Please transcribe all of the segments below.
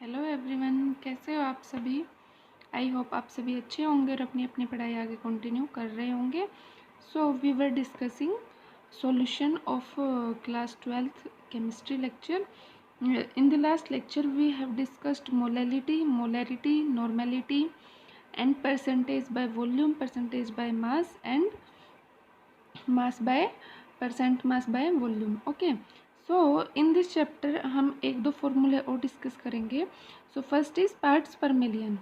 Hello everyone, कैसे हो आप सभी। आई होप आप सभी अच्छे होंगे और अपनी अपनी पढ़ाई आगे कंटिन्यू कर रहे होंगे। So we were discussing solution of class 12th chemistry lecture. In the last lecture we have discussed molality, molarity, normality and percentage by volume, percentage by mass and mass by percent mass by volume. Okay, so in this chapter हम एक दो फॉर्मूले और discuss करेंगे. So first is parts पर million.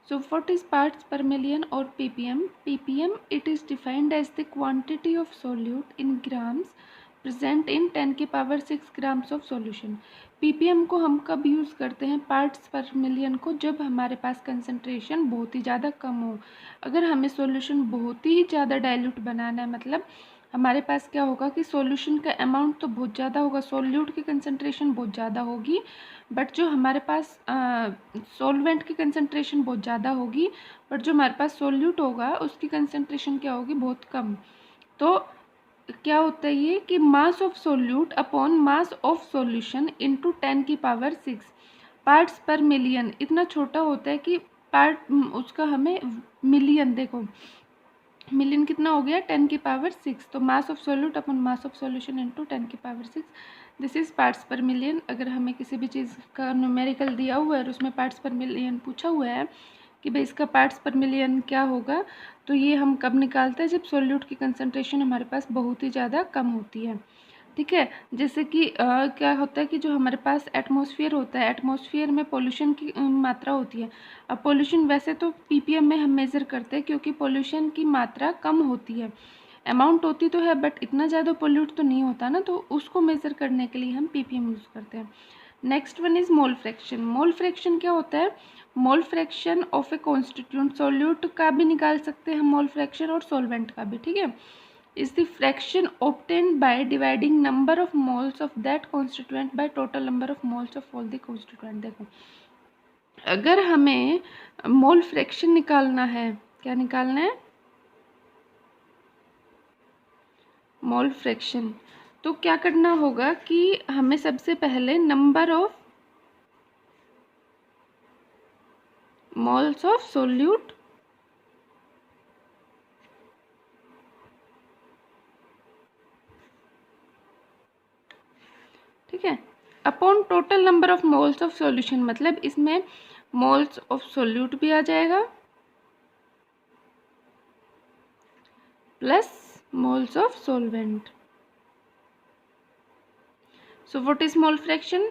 So what is parts पर million और ppm? ppm it is defined as the quantity of solute in grams present in 10 की power 6 grams of solution. ppm को हम कब यूज़ करते हैं? पार्ट्स पर मिलियन को जब हमारे पास कंसनट्रेशन बहुत ही ज़्यादा कम हो. अगर हमें सॉल्यूशन बहुत ही ज़्यादा डाइल्यूट बनाना है, मतलब हमारे पास क्या होगा कि सॉल्यूशन का अमाउंट तो बहुत ज़्यादा होगा, सोल्यूट की कंसंट्रेशन बहुत ज़्यादा होगी, बट जो हमारे पास सॉल्वेंट की कंसंट्रेशन बहुत ज़्यादा होगी, बट जो हमारे पास सोल्यूट होगा उसकी कंसंट्रेशन क्या होगी? बहुत कम. तो क्या होता है ये कि मास of solute upon mass of solution into 10 की पावर 6 पार्ट्स पर मिलियन. इतना छोटा होता है कि पार्ट उसका हमें मिलियन, देखो मिलियन कितना हो गया? 10 की पावर 6. तो मास of solute upon mass of solution into 10 की पावर 6. दिस इज़ पार्ट्स पर मिलियन. अगर हमें किसी भी चीज़ का न्यूमेरिकल दिया हुआ है और उसमें पार्ट्स पर मिलियन पूछा हुआ है कि भाई इसका पार्ट्स पर मिलियन क्या होगा, तो ये हम कब निकालते हैं? जब सोल्यूट की कंसनट्रेशन हमारे पास बहुत ही ज़्यादा कम होती है. ठीक है, जैसे कि क्या होता है कि जो हमारे पास एटमॉस्फेयर होता है, एटमॉस्फेयर में पोल्यूशन की मात्रा होती है. अब पोल्यूशन वैसे तो ppm में हम मेज़र करते हैं क्योंकि पोल्यूशन की मात्रा कम होती है, अमाउंट होती तो है बट इतना ज़्यादा पोल्यूट तो नहीं होता ना, तो उसको मेज़र करने के लिए हम ppm यूज़ करते हैं. Next one is mole fraction. Mole fraction क्या होता है? Mole fraction of A constituent. Solute का भी निकाल सकते हैं हम मोल फ्रैक्शन और सॉल्वेंट का भी. ठीक है, is the fraction obtained by dividing number of moles of that constituent by total number of moles of all the constituent. देखो, अगर हमें मोल फ्रैक्शन निकालना है, क्या निकालना है? Mole fraction. तो क्या करना होगा कि हमें सबसे पहले number of moles of solute ठीक है upon total number of moles of solution. मतलब इसमें मोल्स ऑफ सोल्यूट भी आ जाएगा plus moles of solvent. So what is mole fraction?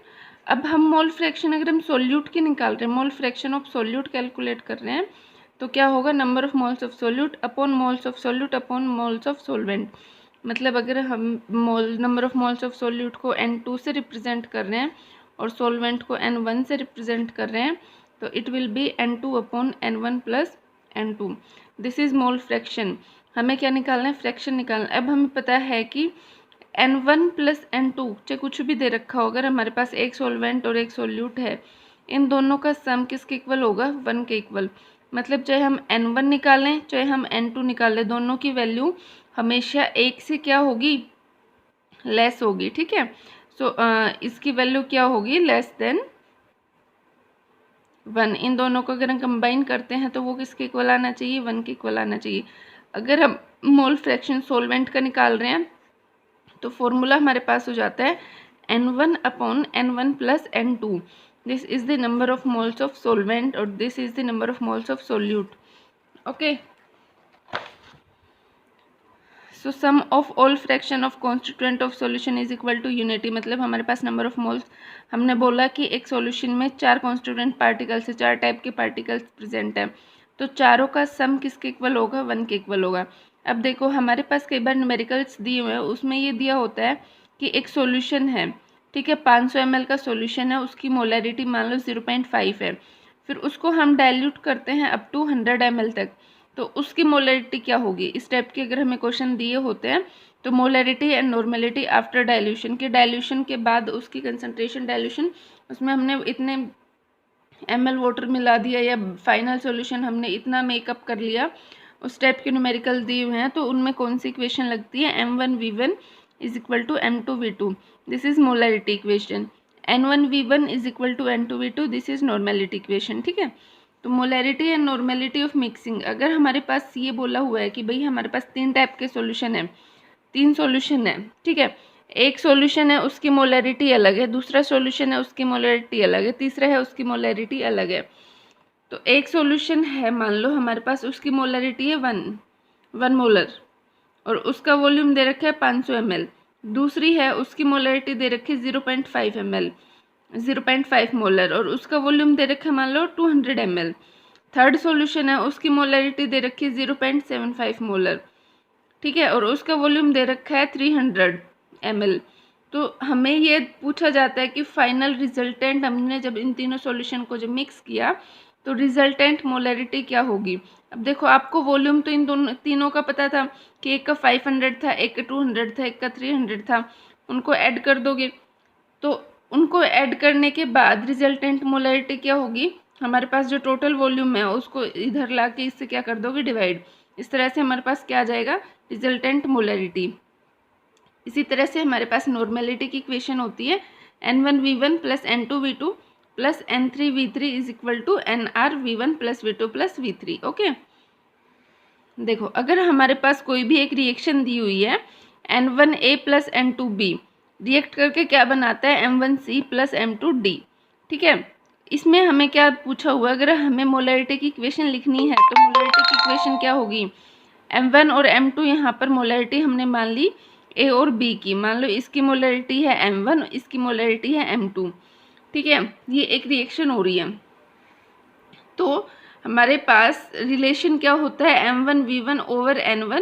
अब हम मोल फ्रैक्शन अगर हम सोल्यूट की निकाल रहे हैं, mole fraction of solute calculate कर रहे हैं, तो क्या होगा? Number of moles of solute upon moles of solute upon moles of solvent. मतलब अगर हम number of moles of solute को N2 से रिप्रेजेंट कर रहे हैं और सॉल्वेंट को N1 से रिप्रेजेंट कर रहे हैं, तो it will be N2 upon N1 plus N2. This is mole fraction. हमें क्या निकालना है? फ्रैक्शन निकालना. अब हमें पता है कि N1 प्लस N2 चाहे कुछ भी दे रखा हो, अगर हमारे पास एक सॉल्वेंट और एक सोल्यूट है, इन दोनों का सम किसके इक्वल होगा? 1 के इक्वल. मतलब चाहे हम N1 निकालें चाहे हम N2 निकालें, दोनों की वैल्यू हमेशा एक से क्या होगी? लेस होगी. ठीक है, सो इसकी वैल्यू क्या होगी? Less than 1. इन दोनों को अगर हम कंबाइन करते हैं तो वो किसके इक्वल आना चाहिए? 1 के इक्वल आना चाहिए. अगर हम मोल फ्रैक्शन सॉल्वेंट का निकाल रहे हैं तो फॉर्मूला हमारे पास हो जाता है N1 upon N1 plus N2. This is the number of moles of solvent और this is the number of moles of solute. Okay, so sum of all fraction of constituent of solution is equal to unity. मतलब हमारे पास number of moles, हमने बोला कि एक solution में 4 constituent particles है, 4 type के पार्टिकल्स प्रेजेंट है, तो चारों का सम किसके इक्वल होगा? 1 के इक्वल होगा. अब देखो हमारे पास कई बार न्यूमेरिकल्स दिए हुए हैं, उसमें ये दिया होता है कि एक सॉल्यूशन है, ठीक है, 500 ml का सॉल्यूशन है, उसकी मोलैरिटी मान लो 0.5 है, फिर उसको हम डाइल्यूट करते हैं अप टू 100 ml तक, तो उसकी मोलैरिटी क्या होगी? इस टाइप के अगर हमें क्वेश्चन दिए होते हैं तो molarity and normality after dilution, के डाइल्यूशन के बाद उसकी कंसंट्रेशन, डाइल्यूशन उसमें हमने इतने ml वाटर मिला दिया या फाइनल सॉल्यूशन हमने इतना मेकअप कर लिया, उस टाइप के न्यूमेरिकल दिए हुए हैं, तो उनमें कौन सी इक्वेशन लगती है? M1 V1 is equal to M2 V2. This is molarity equation. N1V1 is equal to N2V2, this is normality equation, ठीक है। तो molarity and normality of mixing, अगर हमारे पास ये बोला हुआ है कि भाई हमारे पास 3 टाइप के सॉल्यूशन है, 3 सॉल्यूशन है, ठीक है। एक सॉल्यूशन है उसकी मोलैरिटी अलग है, दूसरा सॉल्यूशन है उसकी मोलैरिटी अलग है, तीसरा है उसकी मोलैरिटी अलग है। तो एक सॉल्यूशन है, मान लो हमारे पास उसकी मोलैरिटी है 1 मोलर और उसका वॉल्यूम दे रखा है 500 ml। दूसरी है उसकी मोलैरिटी दे रखी है 0.5 ml, 0.5 मोलर और उसका वॉल्यूम दे रखा है मान लो 200 ml। थर्ड सॉल्यूशन है उसकी मोलैरिटी दे रखी है 0.75 मोलर, ठीक है, और उसका वॉल्यूम दे रखा है 300 ml। तो हमें ये पूछा जाता है कि फाइनल रिजल्टेंट, हमने जब इन तीनों सॉल्यूशन को जब मिक्स किया तो रिजल्टेंट मोलैरिटी क्या होगी। अब देखो आपको वॉल्यूम तो इन दोनों तीनों का पता था कि एक का 500 था, एक का 200 था, एक का 300 था, उनको ऐड कर दोगे तो उनको ऐड करने के बाद रिजल्टेंट मोलैरिटी क्या होगी, हमारे पास जो टोटल वॉल्यूम है उसको इधर ला के इससे क्या कर दोगे डिवाइड, इस तरह से हमारे पास क्या आ जाएगा रिजल्टेंट मोलैरिटी। इसी तरह से हमारे पास नॉर्मेलिटी की इक्वेशन होती है N1V1 plus N2V2 plus N3V3 is equal to NRV1 plus V2 plus V3, okay. देखो अगर हमारे पास कोई भी एक रिएक्शन दी हुई है N1A प्लस N2B, रिएक्ट करके क्या बनाता है M1C प्लस M2D, ठीक है। इसमें हमें क्या पूछा हुआ है, अगर हमें मोलैरिटी की इक्वेशन लिखनी है तो मोलैरिटी की इक्वेशन क्या होगी, M1 और M2 यहाँ पर मोलैरिटी हमने मान ली A और B की, मान लो इसकी मोलैरिटी है M1, इसकी मोलैरिटी है M2, ठीक है। ये एक रिएक्शन हो रही है तो हमारे पास रिलेशन क्या होता है M1V1 over N1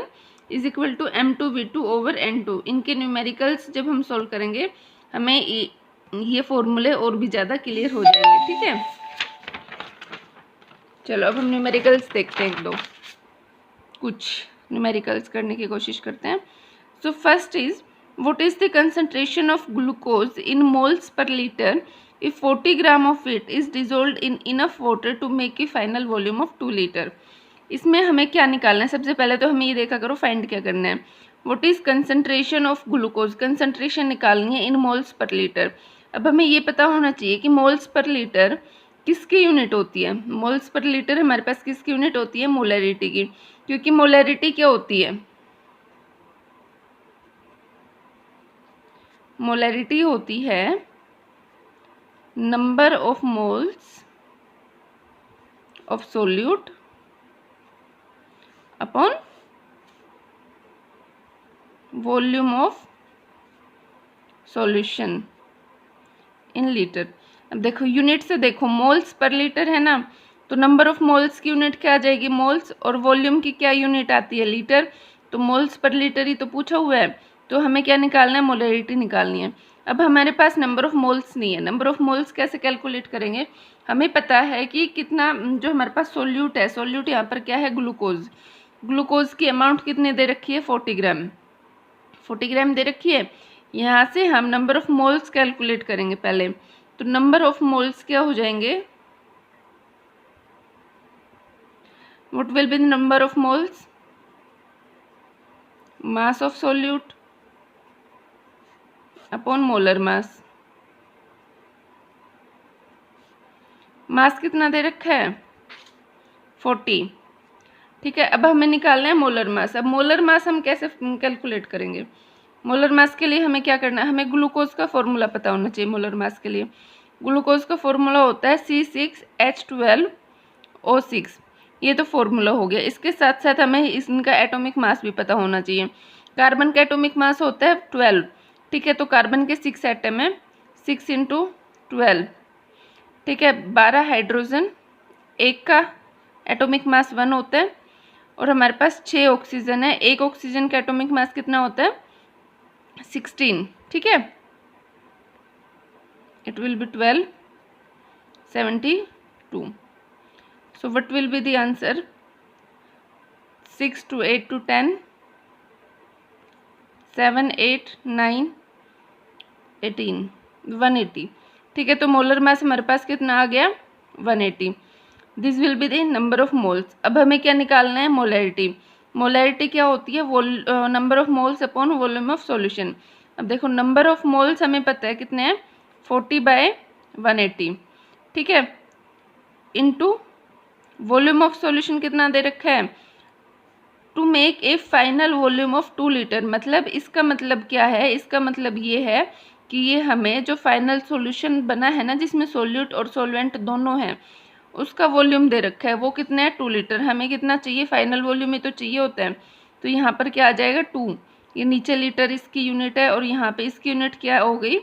is equal to M2V2 over N2। इनके न्यूमेरिकल्स जब हम सॉल्व करेंगे हमें ये फॉर्मूले और भी ज़्यादा क्लियर हो जाएंगे, ठीक है। चलो अब हम न्यूमेरिकल्स देखते हैं, एक दो कुछ न्यूमेरिकल्स करने की कोशिश करते हैं। So first is what is the concentration of glucose in moles per litre if 40 gram of it is dissolved in enough water to make a final volume of 2 liter। इसमें हमें क्या निकालना है, सबसे पहले तो हमें ये देखा करो फाइंड क्या करना है, what is concentration of glucose, concentration निकालनी है इन मोल्स पर लीटर। अब हमें ये पता होना चाहिए कि मोल्स पर लीटर किसकी यूनिट होती है, मोल्स पर लीटर हमारे पास किसकी यूनिट होती है, मोलैरिटी की, क्योंकि मोलैरिटी क्या होती है, मोलैरिटी होती है number of moles of solute upon volume of solution in liter। अब देखो यूनिट से देखो मोल्स पर लीटर है ना, तो नंबर ऑफ मोल्स की यूनिट क्या आ जाएगी मोल्स, और वॉल्यूम की क्या यूनिट आती है लीटर, तो मोल्स पर लीटर ही तो पूछा हुआ है, तो हमें क्या निकालना है, मोलैरिटी निकालनी है। अब हमारे पास नंबर ऑफ मोल्स नहीं है, नंबर ऑफ मोल्स कैसे कैलकुलेट करेंगे, हमें पता है कि कितना जो हमारे पास सोल्यूट है, सोल्यूट यहाँ पर क्या है ग्लूकोज, ग्लूकोज की अमाउंट कितनी दे रखी है 40 ग्राम, 40 ग्राम दे रखी है। यहाँ से हम नंबर ऑफ मोल्स कैलकुलेट करेंगे पहले, तो नंबर ऑफ मोल्स क्या हो जाएंगे, what will be the number of moles, mass of solute upon molar mass. Mass कितना दे रखा है 40, ठीक है। अब हमें निकालना है मोलर मास। अब मोलर मास हम कैसे कैलकुलेट करेंगे, मोलर मास के लिए हमें क्या करना है, हमें ग्लूकोज का फॉर्मूला पता होना चाहिए। मोलर मास के लिए ग्लूकोज का फॉर्मूला होता है C6H12O6, ये तो फॉर्मूला हो गया। इसके साथ साथ हमें इनका एटॉमिक मास भी पता होना चाहिए। कार्बन का एटॉमिक मास होता है 12, ठीक है, तो कार्बन के 6 एटम है, 6 × 12, ठीक है, 12 हाइड्रोजन, एक का एटॉमिक मास 1 होता है, और हमारे पास 6 ऑक्सीजन है, एक ऑक्सीजन का एटॉमिक मास कितना होता है 16, ठीक है, it will be 1272। so what will be the answer, 6 to 8 to 10, 7 8 9 18, 180, ठीक है। तो मोलर मास हमारे पास कितना आ गया 180, this will be the number of moles. अब हमें क्या निकालना है, मोलैरिटी। मोलैरिटी क्या होती है, number of moles upon volume of solution. अब देखो नंबर ऑफ मोल्स हमें पता है कितने हैं 40/180, ठीक है, इनटू वॉल्यूम ऑफ सॉल्यूशन कितना दे रखा है, to make a final volume of 2 litre. मतलब इसका मतलब क्या है, इसका मतलब ये है कि ये हमें जो फाइनल सॉल्यूशन बना है ना, जिसमें सोल्यूट और सॉल्वेंट दोनों हैं, उसका वॉल्यूम दे रखा है, वो कितना है 2 लीटर। हमें कितना चाहिए, फाइनल वॉल्यूम ही तो चाहिए होता है, तो यहाँ पर क्या आ जाएगा 2। ये नीचे लीटर इसकी यूनिट है और यहाँ पे इसकी यूनिट क्या हो गई,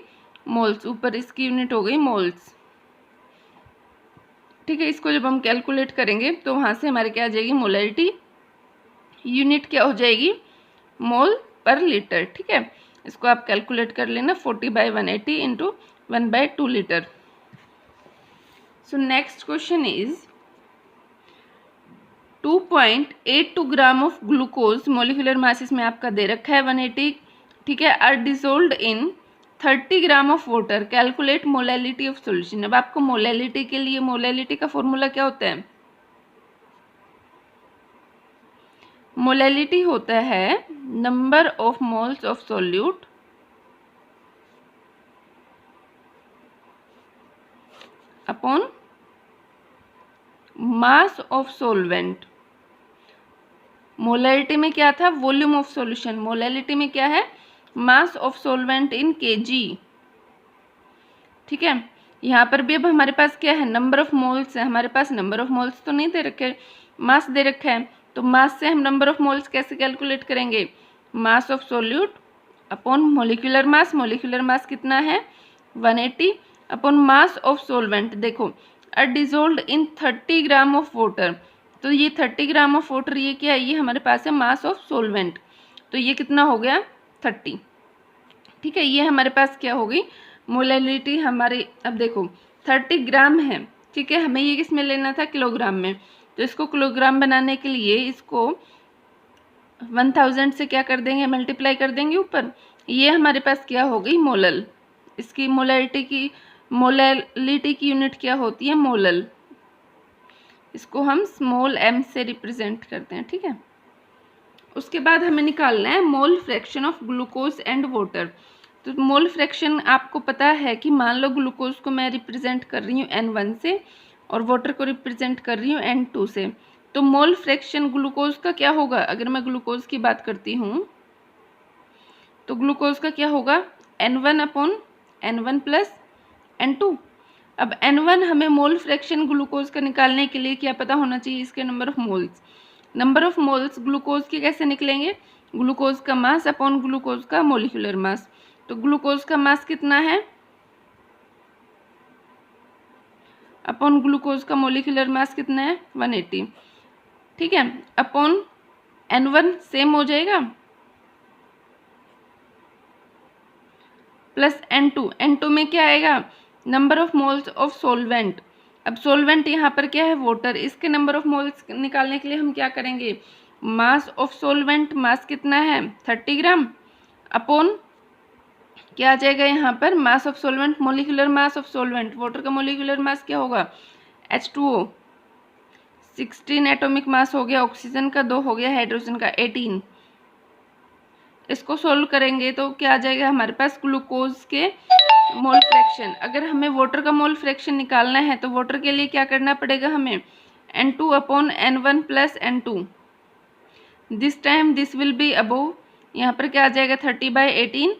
मोल्स, ऊपर इसकी यूनिट हो गई मोल्स, ठीक है। इसको जब हम कैलकुलेट करेंगे तो वहाँ से हमारे क्या आ जाएगी, मोलैरिटी, यूनिट क्या हो जाएगी, मोल पर लीटर, ठीक है। इसको आप कैलकुलेट कर लेना, 40/180 into 1/2 litre. So next question is 2.82 gram of glucose, molecular mass इसमें आपका दे रखा है 180, ठीक है, are dissolved in 30 gram of water, calculate molality of solution. अब आपको मोलैलिटी के लिए, मोलैलिटी का फॉर्मूला क्या होता है, मोलैलिटी होता है number of moles of solute upon mass of solvent. Molality में क्या था, वॉल्यूम ऑफ सॉल्यूशन, मोलैलिटी में क्या है, mass of solvent in KG, ठीक है। यहाँ पर भी अब हमारे पास क्या है, नंबर ऑफ मोल्स है, हमारे पास नंबर ऑफ मोल्स तो नहीं दे रखे, मास दे रखा है, तो मास से हम नंबर ऑफ मोल्स कैसे कैलकुलेट करेंगे, mass of solute upon molecular mass, molecular mass कितना है 180 अपॉन मास ऑफ सोलवेंट। देखो are dissolved in 30 gram of water, तो ये 30 ग्राम ऑफ वाटर ये क्या है, ये हमारे पास है मास ऑफ सोलवेंट, तो ये कितना हो गया 30, ठीक है। ये हमारे पास क्या हो गई मोलैलिटी हमारी। अब देखो 30 ग्राम है, ठीक है, हमें ये किस में लेना था, किलोग्राम में, तो इसको किलोग्राम बनाने के लिए इसको 1000 से क्या कर देंगे, मल्टीप्लाई कर देंगे ऊपर, ये हमारे पास क्या हो गई मोलल। इसकी मोलैलिटी की यूनिट क्या होती है, मोलल, इसको हम स्मॉल m से रिप्रेजेंट करते हैं, ठीक है। उसके बाद हमें निकालना है mole fraction of glucose and water. तो मोल फ्रैक्शन आपको पता है कि मान लो ग्लूकोज को मैं रिप्रेजेंट कर रही हूँ N1 से और वाटर को रिप्रेजेंट कर रही हूँ N2 से, तो मोल फ्रैक्शन ग्लूकोज का क्या होगा, अगर मैं ग्लूकोज की बात करती हूँ तो ग्लूकोज का क्या होगा N1 upon N1 plus N2। अब N1 हमें मोल फ्रैक्शन ग्लूकोज का निकालने के लिए क्या पता होना चाहिए, इसके number of moles. Number of moles glucose के कैसे निकलेंगे, ग्लूकोज का मास अपॉन ग्लूकोज का मोलिकुलर मास। तो ग्लूकोज का मास कितना है अपॉन ग्लूकोज का मोलिकुलर मास कितना है 180, ठीक है, अपॉन N1 सेम हो जाएगा प्लस N2 में क्या आएगा, number of moles of solvent. अब सोलवेंट यहाँ पर क्या है वाटर, इसके नंबर ऑफ मोल्स निकालने के लिए हम क्या करेंगे, मास ऑफ सोलवेंट, मास कितना है 30 ग्राम अपॉन क्या आ जाएगा यहाँ पर, मास of solvent, molecular mass of solvent, water का मोलिकुलर मास क्या होगा H2O 16 एटॉमिक मास हो गया, ऑक्सीजन का 2 हो गया, हाइड्रोजन का 18। इसको सोल्व करेंगे तो क्या आ जाएगा हमारे पास, ग्लूकोज के मोल फ्रैक्शन। अगर हमें वाटर का मोल फ्रैक्शन निकालना है तो वाटर के लिए क्या करना पड़ेगा हमें, N2 upon N1 plus N2, this time this will be above, यहाँ पर क्या आ जाएगा 30/18,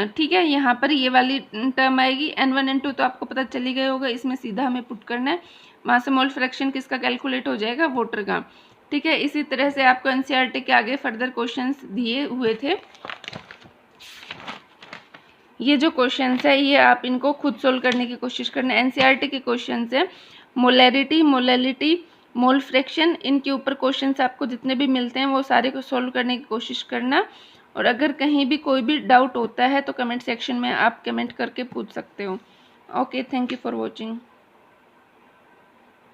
ठीक है। यहाँ पर ये वाली टर्म आएगी N1 N2, तो आपको पता चली गया होगा, इसमें सीधा हमें पुट करना है, वहाँ से मोल फ्रैक्शन किसका कैलकुलेट हो जाएगा, वाटर का, ठीक है। इसी तरह से आपको NCERT के आगे फर्दर क्वेश्चंस दिए हुए थे, ये जो क्वेश्चंस है ये आप इनको खुद सोल्व करने की कोशिश करना। NCERT के क्वेश्चंस है, मोलैरिटी, मोलैलिटी, मोल फ्रैक्शन, इनके ऊपर क्वेश्चंस आपको जितने भी मिलते हैं वो सारे को सोल्व करने की कोशिश करना। और अगर कहीं भी कोई भी डाउट होता है तो कमेंट सेक्शन में आप कमेंट करके पूछ सकते हो। Okay, thank you for watching.